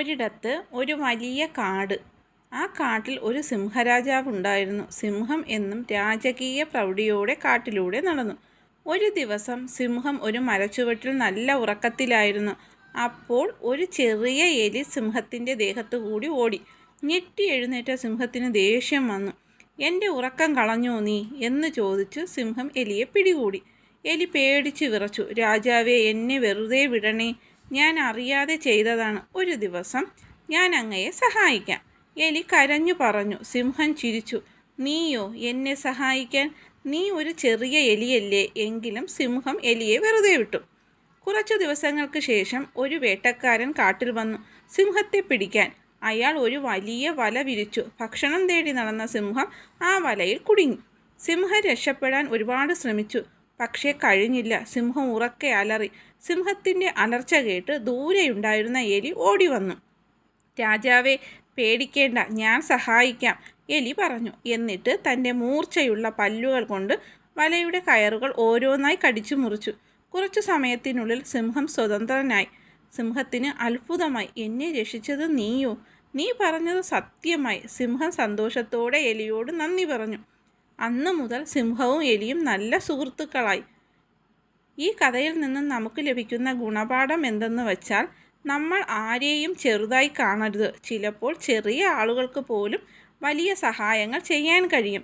ഒരിടത്ത് ഒരു വലിയ കാട്. ആ കാട്ടിൽ ഒരു സിംഹരാജാവ് ഉണ്ടായിരുന്നു. സിംഹം എന്നും രാജകീയ പ്രൗഢിയോടെ കാട്ടിലൂടെ നടന്നു. ഒരു ദിവസം സിംഹം ഒരു മരച്ചുവട്ടിൽ നല്ല ഉറക്കത്തിലായിരുന്നു. അപ്പോൾ ഒരു ചെറിയ എലി സിംഹത്തിൻ്റെ ദേഹത്തു കൂടി ഓടി. ഞെട്ടി എഴുന്നേറ്റ സിംഹത്തിന് ദേഷ്യം വന്നു. "എൻ്റെ ഉറക്കം കളഞ്ഞോ നീ?" എന്ന് ചോദിച്ചു സിംഹം എലിയെ പിടികൂടി. എലി പേടിച്ച് വിറച്ചു. "രാജാവേ, എന്നെ വെറുതെ വിടണേ. ഞാൻ അറിയാതെ ചെയ്തതാണ്. ഒരു ദിവസം ഞാൻ അങ്ങയെ സഹായിക്കാം." എലി കരഞ്ഞു പറഞ്ഞു. സിംഹം ചിരിച്ചു. "നീയോ എന്നെ സഹായിക്കാൻ? നീ ഒരു ചെറിയ എലിയല്ലേ?" എങ്കിലും സിംഹം എലിയെ വെറുതെ വിട്ടു. കുറച്ചു ദിവസങ്ങൾക്ക് ശേഷം ഒരു വേട്ടക്കാരൻ കാട്ടിൽ വന്നു സിംഹത്തെ പിടിക്കാൻ. അയാൾ ഒരു വലിയ വല വിരിച്ചു. ഭക്ഷണം തേടി നടന്ന സിംഹം ആ വലയിൽ കുടുങ്ങി. സിംഹം രക്ഷപ്പെടാൻ ഒരുപാട് ശ്രമിച്ചു. പക്ഷേ കഴിഞ്ഞില്ല. സിംഹം ഉറക്കെ അലറി. സിംഹത്തിൻ്റെ അലർച്ച കേട്ട് ദൂരെയുണ്ടായിരുന്ന എലി ഓടി വന്നു. "രാജാവേ, പേടിക്കേണ്ട, ഞാൻ സഹായിക്കാം," എലി പറഞ്ഞു. എന്നിട്ട് തൻ്റെ മൂർച്ചയുള്ള പല്ലുകൾ കൊണ്ട് വലയുടെ കയറുകൾ ഓരോന്നായി കടിച്ചു മുറിച്ചു. കുറച്ചു സമയത്തിനുള്ളിൽ സിംഹം സ്വതന്ത്രനായി. സിംഹത്തിന് അത്ഭുതമായി. "എന്നെ രക്ഷിച്ചത് നീയോ? നീ പറഞ്ഞത് സത്യമായി." സിംഹം സന്തോഷത്തോടെ എലിയോട് നന്ദി പറഞ്ഞു. അന്നു മുതൽ സിംഹവും എലിയും നല്ല സുഹൃത്തുക്കളായി. ഈ കഥയിൽ നിന്നും നമുക്ക് ലഭിക്കുന്ന ഗുണപാഠം എന്തെന്ന് വച്ചാൽ, നമ്മൾ ആരെയും ചെറുതായി കാണരുത്. ചിലപ്പോൾ ചെറിയ ആളുകൾക്ക് പോലും വലിയ സഹായങ്ങൾ ചെയ്യാൻ കഴിയും.